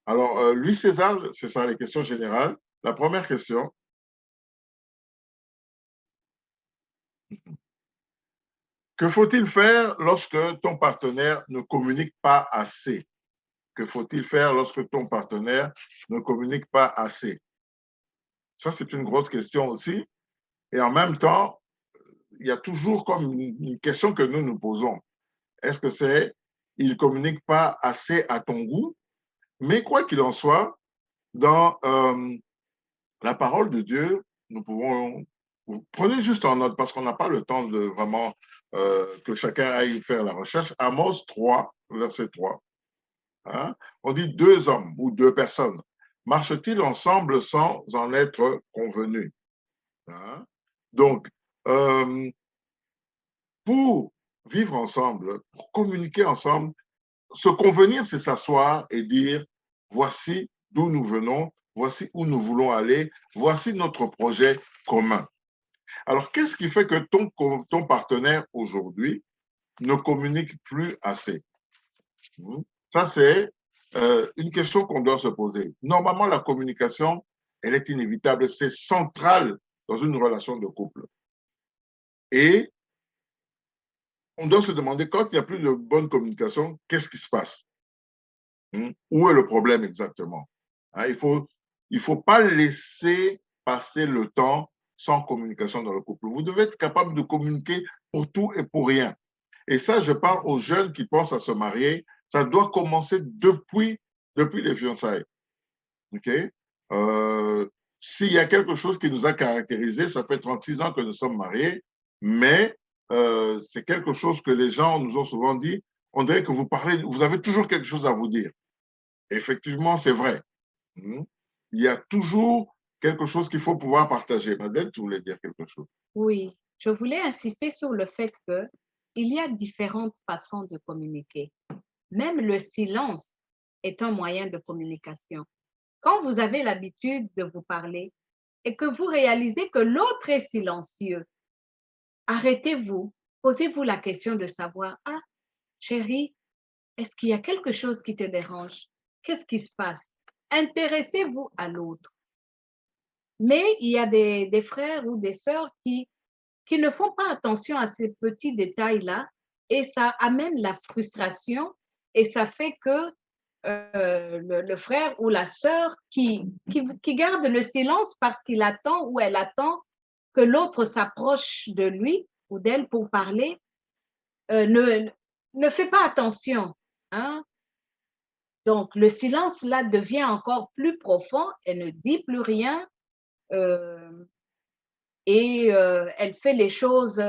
Alors, lui, César, c'est ça, les questions générales. La première question, que faut-il faire lorsque ton partenaire ne communique pas assez? Que faut-il faire lorsque ton partenaire ne communique pas assez? Ça, c'est une grosse question aussi. Et en même temps, il y a toujours comme une question que nous nous posons. Est-ce que c'est il ne communique pas assez à ton goût? Mais quoi qu'il en soit, dans la parole de Dieu, nous pouvons. Vous prenez juste en note parce qu'on n'a pas le temps de vraiment que chacun aille faire la recherche. Amos 3, verset 3. Hein, on dit deux hommes ou deux personnes. Marchent-ils ensemble sans en être convenus? Hein? Donc, euh, pour vivre ensemble, pour communiquer ensemble, se convenir, c'est s'asseoir et dire, voici d'où nous venons, voici où nous voulons aller, voici notre projet commun. Alors, qu'est-ce qui fait que ton partenaire aujourd'hui ne communique plus assez? Ça, c'est une question qu'on doit se poser. Normalement, la communication, elle est inévitable, c'est central dans une relation de couple. Et on doit se demander, quand il n'y a plus de bonne communication, qu'est-ce qui se passe? Où est le problème exactement? Hein, il faut pas laisser passer le temps sans communication dans le couple. Vous devez être capable de communiquer pour tout et pour rien. Et ça, je parle aux jeunes qui pensent à se marier. Ça doit commencer depuis les fiançailles. OK? Euh, S'il y a quelque chose qui nous a caractérisés, ça fait 36 ans que nous sommes mariés, mais c'est quelque chose que les gens nous ont souvent dit. On dirait que vous parlez, vous avez toujours quelque chose à vous dire. Effectivement, c'est vrai. Hmm. Il y a toujours quelque chose qu'il faut pouvoir partager. Madeleine, tu voulais dire quelque chose. Oui, je voulais insister sur le fait que il y a différentes façons de communiquer. Même le silence est un moyen de communication. Quand vous avez l'habitude de vous parler et que vous réalisez que l'autre est silencieux, arrêtez-vous, posez-vous la question de savoir, ah, chérie, est-ce qu'il y a quelque chose qui te dérange? Qu'est-ce qui se passe? Intéressez-vous à l'autre. Mais il y a des frères ou des sœurs qui ne font pas attention à ces petits détails-là et ça amène la frustration et ça fait que le frère ou la sœur qui garde le silence parce qu'il attend ou elle attend que l'autre s'approche de lui ou d'elle pour parler, ne fait pas attention. Hein? Donc, le silence, là, devient encore plus profond. Elle ne dit plus rien. Euh, et elle fait les choses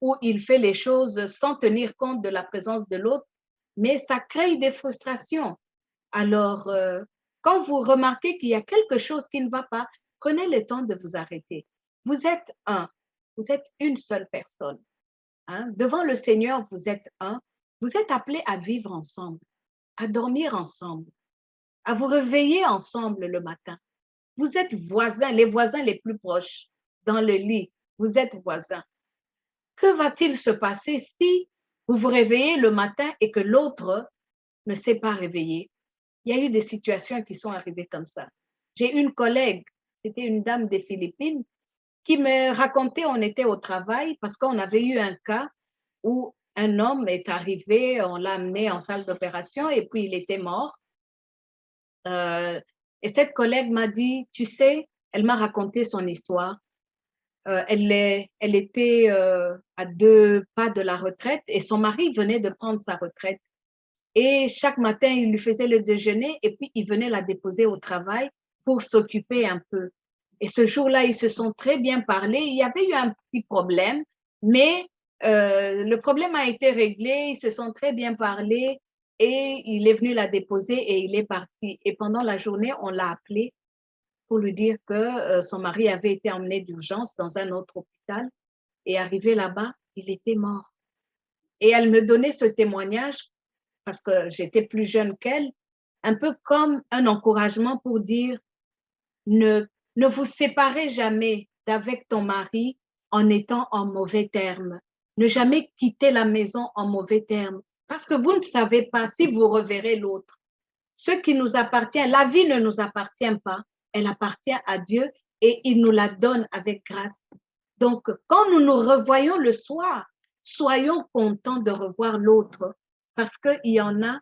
ou il fait les choses sans tenir compte de la présence de l'autre, mais ça crée des frustrations. Alors, quand vous remarquez qu'il y a quelque chose qui ne va pas, prenez le temps de vous arrêter. Vous êtes un, vous êtes une seule personne. Hein? Devant le Seigneur, vous êtes un. Vous êtes appelés à vivre ensemble, à dormir ensemble, à vous réveiller ensemble le matin. Vous êtes voisins, les voisins les plus proches dans le lit. Vous êtes voisins. Que va-t-il se passer si vous vous réveillez le matin et que l'autre ne s'est pas réveillé? Il y a eu des situations qui sont arrivées comme ça. J'ai une collègue, c'était une dame des Philippines, qui me racontait, on était au travail parce qu'on avait eu un cas où un homme est arrivé, on l'a amené en salle d'opération et puis il était mort. Euh, et cette collègue m'a dit, tu sais, elle m'a raconté son histoire. Elle était à 2 pas de la retraite et son mari venait de prendre sa retraite. Et chaque matin, il lui faisait le déjeuner et puis il venait la déposer au travail pour s'occuper un peu. Et ce jour-là, ils se sont très bien parlé. Il y avait eu un petit problème, mais le problème a été réglé. Ils se sont très bien parlé et il est venu la déposer et il est parti. Et pendant la journée, on l'a appelé pour lui dire que son mari avait été emmené d'urgence dans un autre hôpital et arrivé là-bas, il était mort. Et elle me donnait ce témoignage parce que j'étais plus jeune qu'elle, un peu comme un encouragement pour dire ne vous séparez jamais d'avec ton mari en étant en mauvais termes. Ne jamais quitter la maison en mauvais termes parce que vous ne savez pas si vous reverrez l'autre. ce qui nous appartient, la vie ne nous appartient pas, elle appartient à Dieu et il nous la donne avec grâce. Donc, quand nous nous revoyons le soir, soyons contents de revoir l'autre parce qu'il y en a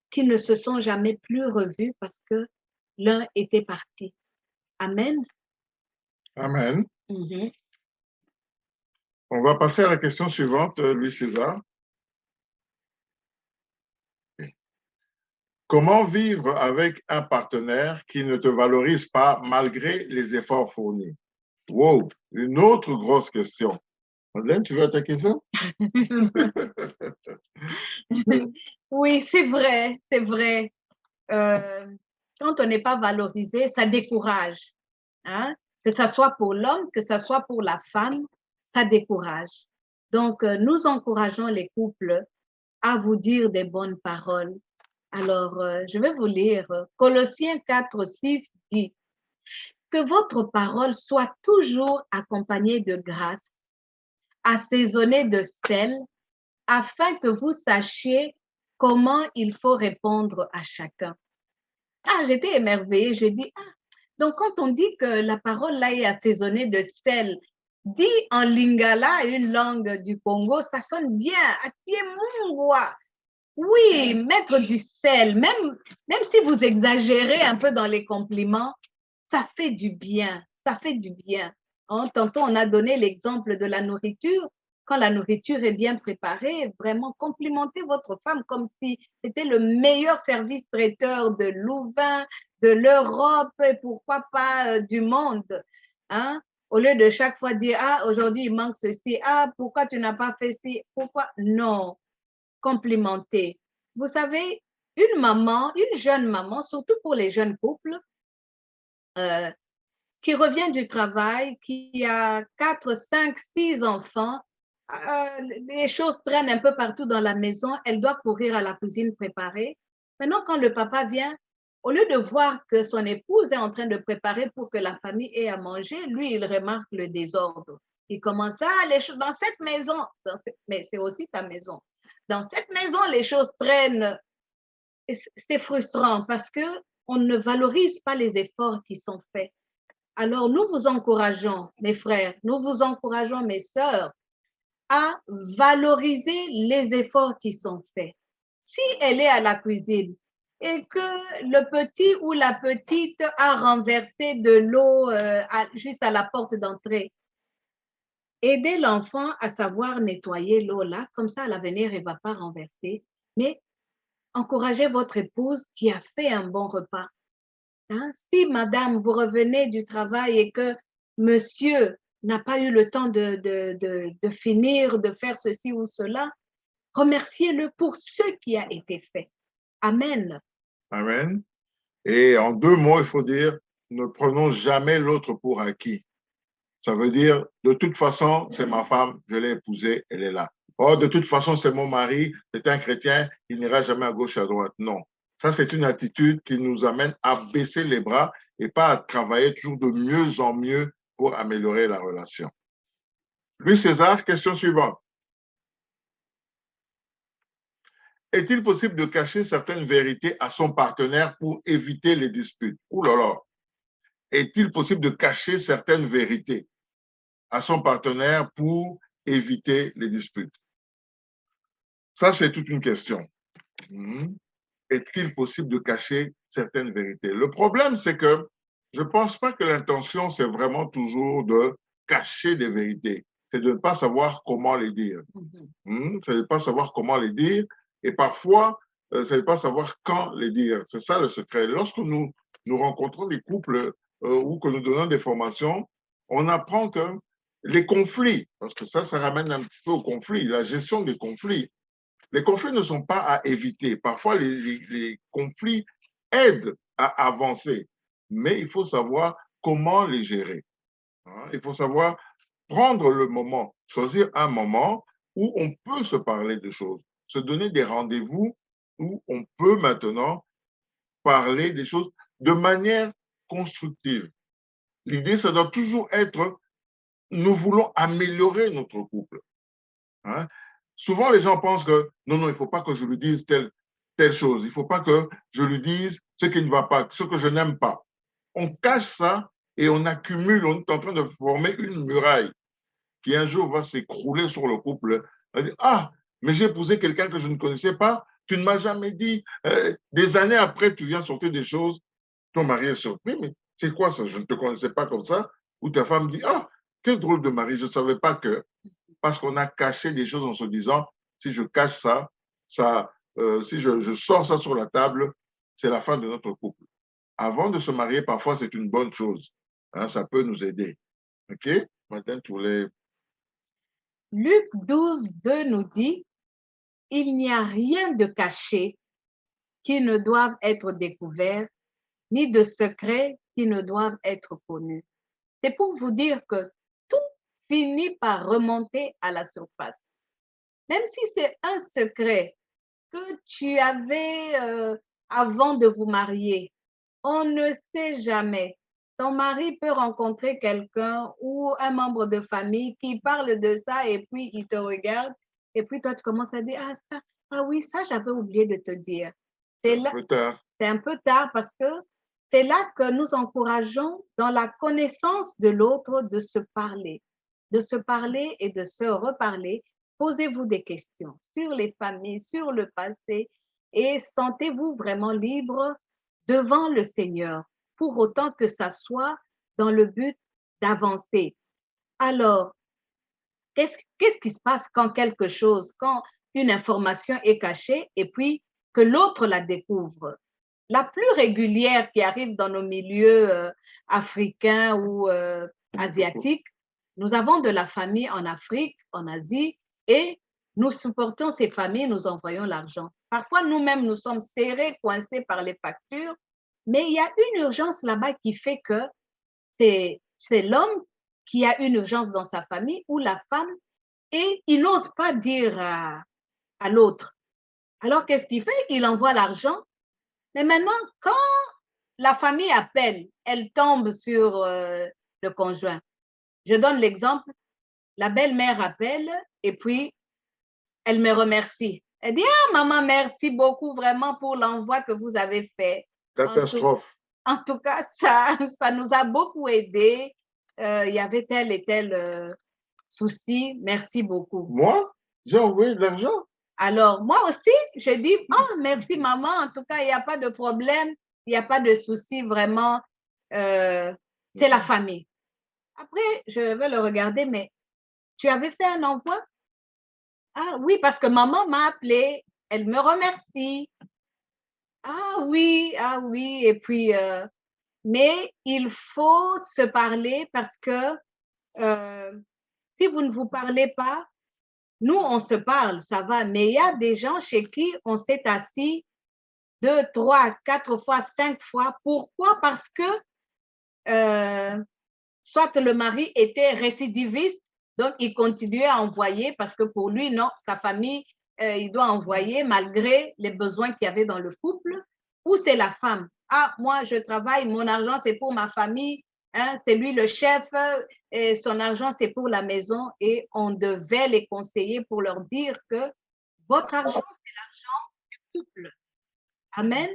qui ne se sont jamais plus revus parce que l'un était parti. Amen. Amen. Mhm. On va passer à la question suivante, Louis César. Comment vivre avec un partenaire qui ne te valorise pas malgré les efforts fournis? Wow, une autre grosse question. Madeleine, tu veux attaquer ça? Oui, c'est vrai, c'est vrai. Quand on n'est pas valorisé, ça décourage. Hein? Que ce soit pour l'homme, que ce soit pour la femme, ça décourage. Donc, nous encourageons les couples à vous dire des bonnes paroles. Alors, je vais vous lire. Colossiens 4:6 dit que votre parole soit toujours accompagnée de grâce, assaisonnée de sel, afin que vous sachiez comment il faut répondre à chacun. Ah, j'étais émerveillée. Je dis, ah, donc quand on dit que la parole là est assaisonnée de sel, dit en lingala, une langue du Congo, ça sonne bien. Atiemungwa. Oui, mettre du sel, même si vous exagérez un peu dans les compliments, ça fait du bien, ça fait du bien. Hein, tantôt, on a donné l'exemple de la nourriture. Quand la nourriture est bien préparée, vraiment complimentez votre femme comme si c'était le meilleur service traiteur de Louvain, de l'Europe et pourquoi pas du monde. Hein? Au lieu de chaque fois dire, ah, aujourd'hui il manque ceci, ah, pourquoi tu n'as pas fait ci, pourquoi? Non, complimenter. Vous savez, une maman, une jeune maman, surtout pour les jeunes couples, qui revient du travail, qui a 4, 5, 6 enfants, les choses traînent un peu partout dans la maison, elle doit courir à la cuisine préparer. Maintenant, quand le papa vient, au lieu de voir que son épouse est en train de préparer pour que la famille ait à manger, lui, il remarque le désordre. Il commence à, les choses, dans cette maison, mais c'est aussi ta maison. Dans cette maison, les choses traînent. C'est frustrant parce que on ne valorise pas les efforts qui sont faits. Alors, nous vous encourageons, mes frères, nous vous encourageons, mes sœurs, à valoriser les efforts qui sont faits. Si elle est à la cuisine et que le petit ou la petite a renversé de l'eau juste à la porte d'entrée, aidez l'enfant à savoir nettoyer l'eau là, comme ça à l'avenir, il ne va pas renverser, mais encouragez votre épouse qui a fait un bon repas. Hein? Si madame, vous revenez du travail et que monsieur n'a pas eu le temps de finir, de faire ceci ou cela, remerciez-le pour ce qui a été fait. Amen. Amen. Et en 2 mots, il faut dire, ne prenons jamais l'autre pour acquis. Ça veut dire, de toute façon, c'est ma femme, je l'ai épousée, elle est là. Oh, de toute façon, c'est mon mari, c'est un chrétien, il n'ira jamais à gauche, à droite. Non. Ça, c'est une attitude qui nous amène à baisser les bras et pas à travailler toujours de mieux en mieux pour améliorer la relation. Louis César, question suivante. Est-il possible de cacher certaines vérités à son partenaire pour éviter les disputes? Ouh là là. Est-il possible de cacher certaines vérités à son partenaire pour éviter les disputes? Ça, c'est toute une question. Est-il possible de cacher certaines vérités? Le problème, c'est que je ne pense pas que l'intention, c'est vraiment toujours de cacher des vérités. C'est de ne pas savoir comment les dire. C'est de ne pas savoir comment les dire. Et parfois, c'est de ne pas savoir quand les dire. C'est ça le secret. Lorsque nous rencontrons des couples ou que nous donnons des formations, on apprend que les conflits, parce que ça ramène un peu au conflit, la gestion des conflits. Les conflits ne sont pas à éviter. Parfois, les conflits aident à avancer, mais il faut savoir comment les gérer. Il faut savoir prendre le moment, choisir un moment où on peut se parler de choses, se donner des rendez-vous où on peut maintenant parler des choses de manière constructive. L'idée, ça doit toujours être, nous voulons améliorer notre couple. Souvent, les gens pensent que non, il ne faut pas que je lui dise telle chose. Il ne faut pas que je lui dise ce qui ne va pas, ce que je n'aime pas. On cache ça et on accumule, on est en train de former une muraille qui un jour va s'écrouler sur le couple. On dit, ah, mais j'ai épousé quelqu'un que je ne connaissais pas, tu ne m'as jamais dit. Des années après, tu viens sortir des choses, ton mari est surpris, mais c'est quoi ça? Je ne te connaissais pas comme ça. Ou ta femme dit, ah, quel drôle de mari, je ne savais pas que. Parce qu'on a caché des choses en se disant, si je cache ça, si je sors ça sur la table, c'est la fin de notre couple. Avant de se marier, parfois, c'est une bonne chose. Hein, ça peut nous aider. OK? Maintenant, tous les... Luc 12, 2 nous dit, il n'y a rien de caché qui ne doive être découvert, ni de secret qui ne doivent être connus. C'est pour vous dire que tout finit par remonter à la surface. Même si c'est un secret que tu avais avant de vous marier, on ne sait jamais. Ton mari peut rencontrer quelqu'un ou un membre de famille qui parle de ça et puis il te regarde et puis toi tu commences à dire, ah ça, ah oui, ça j'avais oublié de te dire. C'est un peu tard. C'est un peu tard parce que c'est là que nous encourageons dans la connaissance de l'autre de se parler et de se reparler. Posez-vous des questions sur les familles, sur le passé et sentez-vous vraiment libre devant le Seigneur, pour autant que ça soit dans le but d'avancer. Alors, qu'est-ce qui se passe quand quelque chose, quand une information est cachée et puis que l'autre la découvre? La plus régulière qui arrive dans nos milieux africains ou asiatiques, nous avons de la famille en Afrique, en Asie, et nous supportons ces familles, nous envoyons l'argent. Parfois, nous-mêmes, nous sommes serrés, coincés par les factures, mais il y a une urgence là-bas qui fait que c'est l'homme qui a une urgence dans sa famille ou la femme, et il n'ose pas dire à l'autre. Alors, qu'est-ce qu'il fait? Il envoie l'argent. Mais maintenant, quand la famille appelle, elle tombe sur le conjoint. Je donne l'exemple, la belle-mère appelle et puis elle me remercie. Elle dit, ah maman, merci beaucoup vraiment pour l'envoi que vous avez fait. Catastrophe. En tout cas, ça nous a beaucoup aidé. Il y avait tel et tel souci. Merci beaucoup. Moi, j'ai envoyé de l'argent. Alors, moi aussi, je dis, oh, merci maman, en tout cas, il n'y a pas de problème, il n'y a pas de souci, vraiment, c'est la famille. Après, je vais le regarder, mais tu avais fait un envoi? Ah oui, parce que maman m'a appelé, elle me remercie. Ah oui, et puis, mais il faut se parler parce que si vous ne vous parlez pas, nous, on se parle, ça va, mais il y a des gens chez qui on s'est assis 2, 3, 4 fois, 5 fois. Pourquoi? Parce que soit le mari était récidiviste, donc il continuait à envoyer parce que pour lui, non, sa famille, il doit envoyer malgré les besoins qu'il y avait dans le couple, ou c'est la femme. Ah, moi, je travaille, mon argent, c'est pour ma famille, hein, c'est lui le chef, et son argent, c'est pour la maison, et on devait les conseiller pour leur dire que votre argent, c'est l'argent du couple. Amen.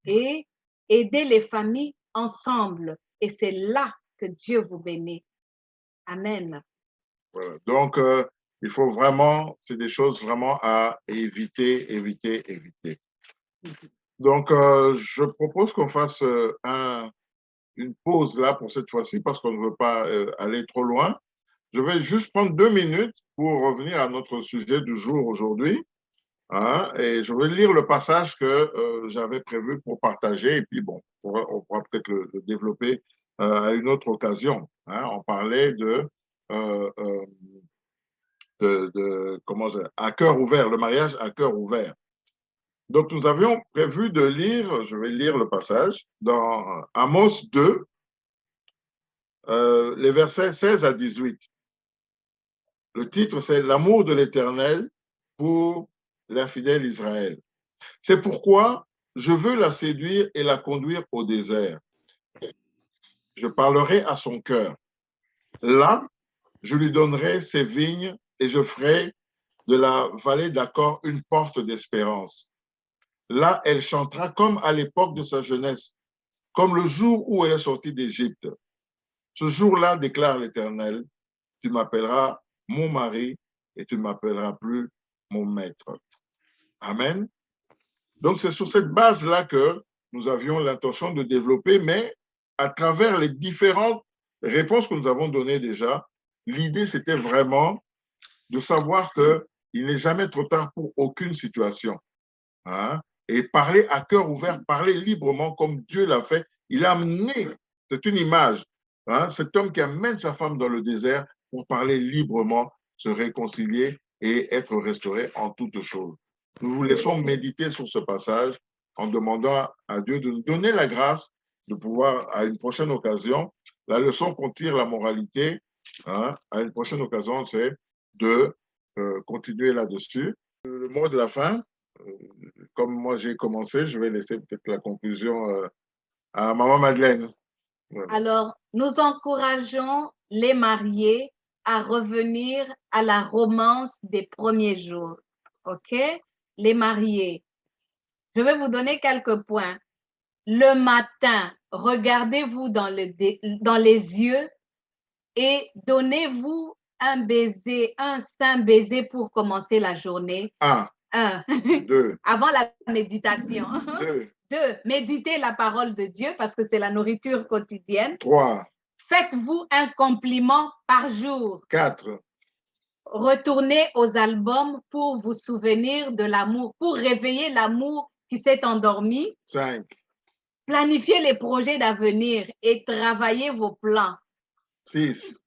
Et aider les familles ensemble. Et c'est là que Dieu vous bénit. Amen. Voilà. Donc, il faut vraiment, c'est des choses vraiment à éviter. Donc, je propose qu'on fasse une pause là pour cette fois-ci parce qu'on ne veut pas aller trop loin. Je vais juste prendre 2 minutes pour revenir à notre sujet du jour aujourd'hui. Hein, et je vais lire le passage que j'avais prévu pour partager et puis bon, on pourra peut-être le développer à une autre occasion. Hein. On parlait euh, euh, comment dire, à cœur ouvert, le mariage à cœur ouvert. Donc, nous avions prévu de lire, je vais lire le passage, dans Amos 2, les versets 16 à 18. Le titre, c'est L'amour de l'Éternel pour l'infidèle Israël. C'est pourquoi je veux la séduire et la conduire au désert. Je parlerai à son cœur. Là, je lui donnerai ses vignes et je ferai de la vallée d'Accord une porte d'espérance. Là, elle chantera comme à l'époque de sa jeunesse, comme le jour où elle est sortie d'Égypte. Ce jour-là, déclare l'Éternel, tu m'appelleras mon mari et tu ne m'appelleras plus mon maître. Amen. Donc, c'est sur cette base-là que nous avions l'intention de développer, mais à travers les différentes réponses que nous avons données déjà, l'idée, c'était vraiment de savoir qu'il n'est jamais trop tard pour aucune situation. Hein? Et parler à cœur ouvert, parler librement comme Dieu l'a fait. Il a amené, c'est une image, hein, cet homme qui amène sa femme dans le désert pour parler librement, se réconcilier et être restauré en toutes choses. Nous vous laissons méditer sur ce passage en demandant à Dieu de nous donner la grâce de pouvoir, à une prochaine occasion, la leçon qu'on tire, la moralité, hein, à une prochaine occasion, c'est de continuer là-dessus. Le mot de la fin, comme moi j'ai commencé, je vais laisser peut-être la conclusion à Maman Madeleine. Voilà. Alors, nous encourageons les mariés à revenir à la romance des premiers jours. OK? Les mariés. Je vais vous donner quelques points. Le matin, regardez-vous dans les yeux et donnez-vous un baiser, un saint baiser pour commencer la journée. 1. 2. Avant la méditation. 2. 2. Méditez la parole de Dieu parce que c'est la nourriture quotidienne. 3. Faites-vous un compliment par jour. 4. Retournez aux albums pour vous souvenir de l'amour, pour réveiller l'amour qui s'est endormi. 5. Planifiez les projets d'avenir et travaillez vos plans. 6.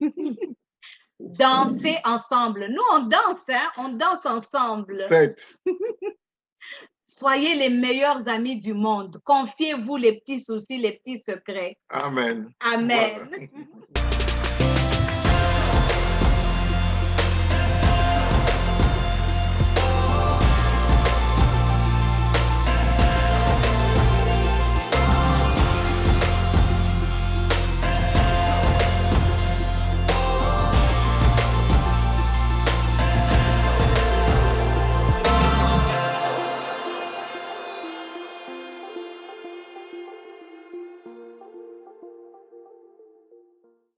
Dansez ensemble. Nous, on danse, hein? On danse ensemble. 7. Soyez les meilleurs amis du monde. Confiez-vous les petits soucis, les petits secrets. Amen. Amen. Voilà.